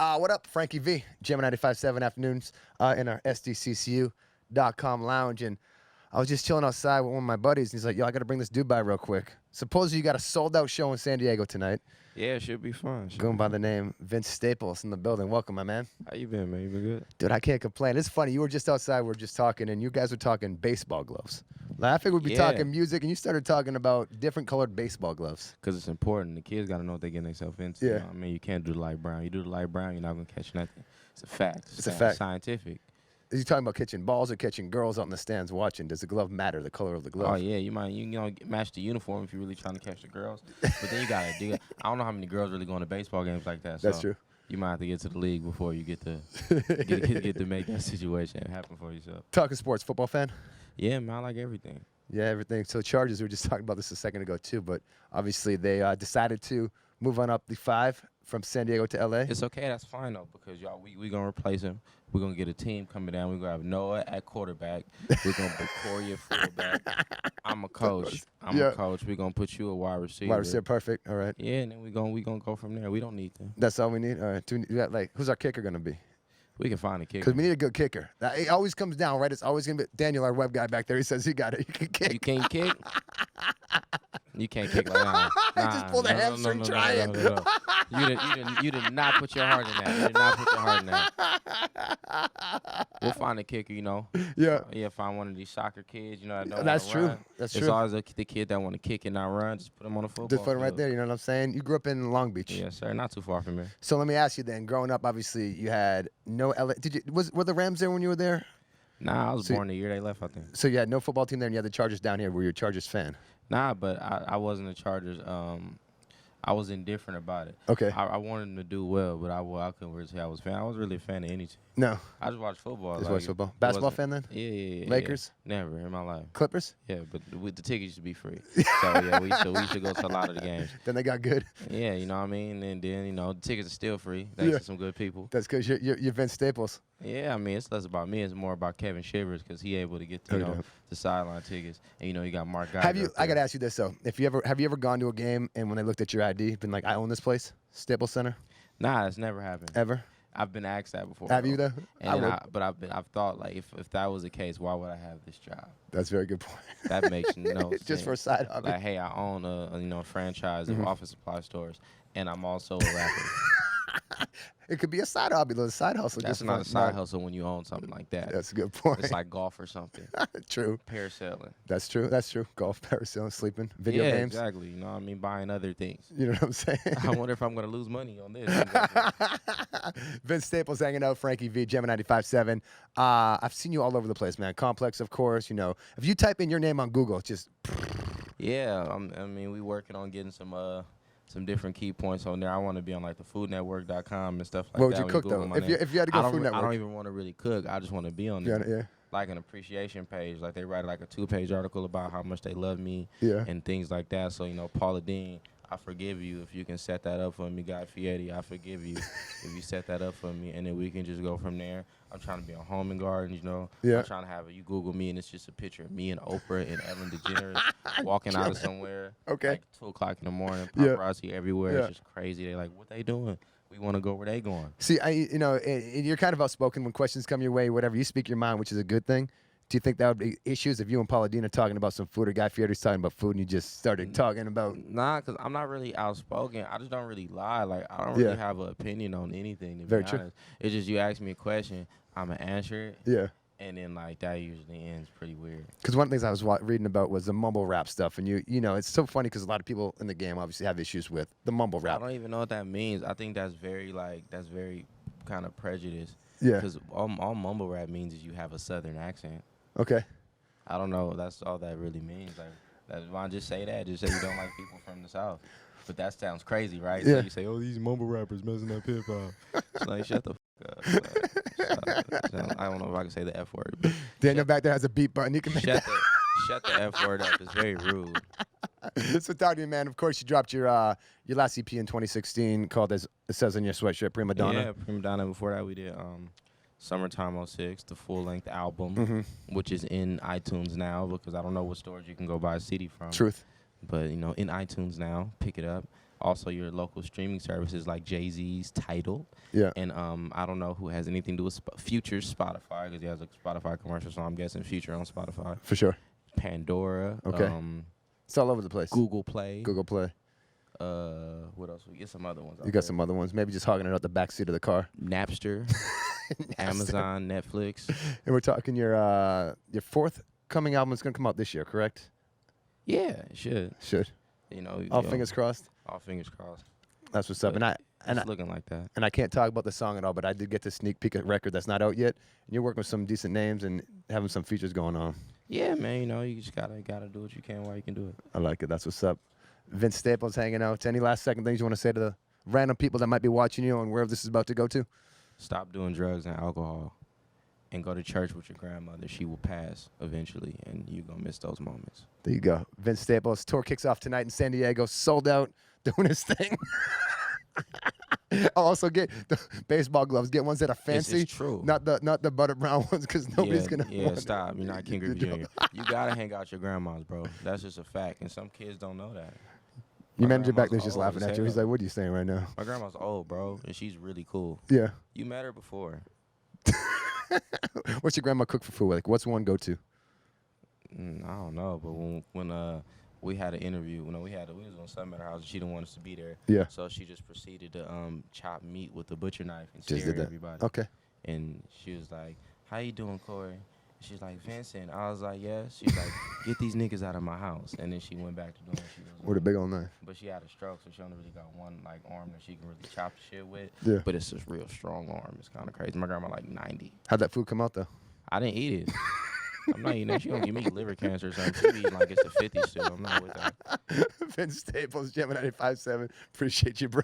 What up, Frankie V, JAMN 95.7 afternoons in our SDCCU.com lounge. And I was just chilling outside with one of my buddies, and he's like, yo, I got to bring this dude by real quick. Supposedly you got a sold-out show in San Diego tonight. Yeah, it should be fun. Going by the name Vince Staples in the building. Welcome, my man. How you been, man? You been good? Dude, I can't complain. It's funny. You were just outside. We were just talking, and you guys were talking baseball gloves. Like, I figured we'd be talking music, and you started talking about different colored baseball gloves. Because it's important. The kids got to know what they're getting themselves into. Yeah. You know what I mean, you can't do the light brown. You do the light brown, you're not going to catch nothing. It's a fact. It's a fact. Scientific. Is he talking about catching balls or catching girls out in the stands watching? Does the glove matter, the color of the glove? Oh, yeah. You know, match the uniform if you're really trying to catch the girls. But then you got to I don't know how many girls really going to baseball games like that. So That's true. You might have to get to the league before you get to get to make that situation happen for yourself. Talking sports, football fan? Yeah, man, I like everything. Yeah, everything. So Chargers, we were just talking about this a second ago too, but obviously they decided to move on up the 5 from San Diego to LA. It's okay, that's fine though, because y'all we gonna replace him. We're gonna get a team coming down. We're gonna have Noah at quarterback. We're gonna put Corey at fullback. I'm a coach. A coach. We're gonna put you a wide receiver. Wide receiver, perfect. All right. Yeah, and then we gonna go from there. We don't need them. That's all we need. All right. You got, like, who's our kicker gonna be? We can find a kicker. Because we need a good kicker. It always comes down, right? It's always gonna be Daniel, our web guy back there. He says he got it. You can kick. You can't kick. You can't kick like that. Nah, just pulled a hamstring trying. No. You did not put your heart in that. You did not put your heart in that. We'll find a kicker, you know. Yeah. Yeah, find one of these soccer kids, you know. That That's true. Run. That's It's true. always the kid that want to kick and not run. Just put him on the football Just put him right field. there. You know what I'm saying? You grew up in Long Beach. Yes, sir. Not too far from here. So let me ask you then. Growing up, obviously, you had no LA. Were the Rams there when you were there? Nah, I was born the year they left, I think. So you had no football team there, and you had the Chargers down here. Were you a Chargers fan? Nah, but I wasn't a Chargers. I was indifferent about it. Okay. I wanted them to do well, but I couldn't really say I was a fan. I wasn't really a fan of any team. No. I just watched football. Just watch football. Basketball fan then? Yeah. Lakers? Yeah. Never in my life. Clippers? Yeah, but with the tickets used to be free. So yeah, we used to go to a lot of the games. Then they got good. Yeah, you know what I mean? And then, you know, the tickets are still free thanks to some good people. That's because you're Vince Staples. Yeah, I mean, it's less about me. It's more about Kevin Shivers because he able to get the sideline tickets. And, you know, you got Mark Geiger. I got to ask you this, though. Have you ever gone to a game and when they looked at your ID, been like, I own this place, Staples Center? Nah, that's never happened. Ever? I've been asked that before. Have you, though? But I've thought, like, if that was the case, why would I have this job? That's a very good point. That makes no sense. Just for a side hobby. Like, hey, I own a franchise of office supply stores, and I'm also a rapper. It could be a side hobby, though. A side hustle. That's not a side hustle when you own something like that. That's a good point. It's like golf or something. True. Parasailing. That's true. That's true. Golf, parasailing, sleeping, video games. Yeah, exactly. You know what I mean? Buying other things. You know what I'm saying? I wonder if I'm going to lose money on this. Vince Staples hanging out, Frankie V, JAMN 95.7. I've seen you all over the place, man. Complex, of course. You know, if you type in your name on Google, it's just. Yeah, I mean, we working on getting some different key points on there. I want to be on like the foodnetwork.com and stuff like that. What would you cook though? If you had to go Food Network, I don't even want to really cook. I just want to be on there. Yeah. Like an appreciation page. Like they write like a 2-page article about how much they love me and things like that. So, you know, Paula Dean, I forgive you if you can set that up for me. Guy Fieri, I forgive you if you set that up for me. And then we can just go from there. I'm trying to be on Home and Garden, you know. Yeah. I'm trying to have you Google me and it's just a picture of me and Oprah and Ellen DeGeneres walking out of somewhere. Okay. Like 2 o'clock in the morning, paparazzi everywhere. It's just crazy. They're like, what they doing? We want to go where they going. See, you're kind of outspoken when questions come your way, whatever. You speak your mind, which is a good thing. Do you think that would be issues if you and Paula Dean are talking about some food or Guy Fieri's talking about food and you just started talking about? Nah, because I'm not really outspoken. I just don't really lie. Like, I don't really have an opinion on anything, to be honest. True. It's just you ask me a question, I'm going to answer it. Yeah. And then, like, that usually ends pretty weird. Because one of the things I was reading about was the mumble rap stuff. And, you know, it's so funny because a lot of people in the game obviously have issues with the mumble rap. I don't even know what that means. I think that's very kind of prejudice. Yeah. Because all mumble rap means is you have a southern accent. Okay. I don't know. That's all that really means. Like, why just say that? Just say you don't like people from the South. But that sounds crazy, right? Yeah. So you say, oh, these mumble rappers messing up hip hop. It's like, shut the up. I don't know if I can say the F word. Daniel back there has a beat button. You can make that. Shut the F word up. It's very rude. So talk to me, man. Of course, you dropped your last EP in 2016 called, as it says on your sweatshirt, Prima Donna. Yeah, Prima Donna. Before that, we did Summertime 06, the full-length album, which is in iTunes now because I don't know what stores you can go buy a CD from. Truth. But, you know, in iTunes now, pick it up. Also, your local streaming services like Jay-Z's Tidal. Yeah. And I don't know who has anything to do with Future's Spotify, because he has a Spotify commercial, so I'm guessing Future on Spotify. For sure. Pandora. Okay. It's all over the place. Google Play. Google Play. What else? We get some other ones. You got some other ones. Maybe just hogging it out the back seat of the car. Napster. Amazon, Netflix. And we're talking your forthcoming album is going to come out this year, correct? Yeah, it should. Should. You know. All fingers crossed. All fingers crossed. That's what's up. And it's looking like that. And I can't talk about the song at all, but I did get to sneak peek a record that's not out yet. And you're working with some decent names and having some features going on. Yeah, man. You know, you just gotta do what you can while you can do it. I like it. That's what's up. Vince Staples hanging out. Any last second things you want to say to the random people that might be watching you and wherever this is about to go to? Stop doing drugs and alcohol, and go to church with your grandmother. She will pass eventually, and you're going to miss those moments. There you go. Vince Staples. Tour kicks off tonight in San Diego. Sold out. Doing his thing. I'll also get the baseball gloves. Get ones that are fancy. It's true. Not the butter brown ones, because nobody's going to Yeah, stop. You're not King Griffey Jr. You got to hang out with your grandmas, bro. That's just a fact, and some kids don't know that. Your manager back there's just laughing at you. He's like, what are you saying right now? My grandma's old, bro, and she's really cool. Yeah. You met her before. What's your grandma cook for food? Like, what's one go-to? I don't know, but when we had an interview, we was on something at her house, and she didn't want us to be there. Yeah. So she just proceeded to chop meat with a butcher knife and Just stare did at that. everybody. Okay. And she was like, "How you doing, Corey?" She's like, "Vincent." I was like, "Yeah." She's like, "Get these niggas out of my house." And then she went back to doing what she was doing. With a big old knife. But she had a stroke, so she only really got one arm that she can really chop the shit with. Yeah. But it's a real strong arm. It's kind of crazy. My grandma 90. How'd that food come out though? I didn't eat it. I'm not eating that. She gonna give me liver cancer or something. She be eating like it's the 50s still. I'm not with that. Vince Staples, JAMN 95.7. Appreciate you, bro.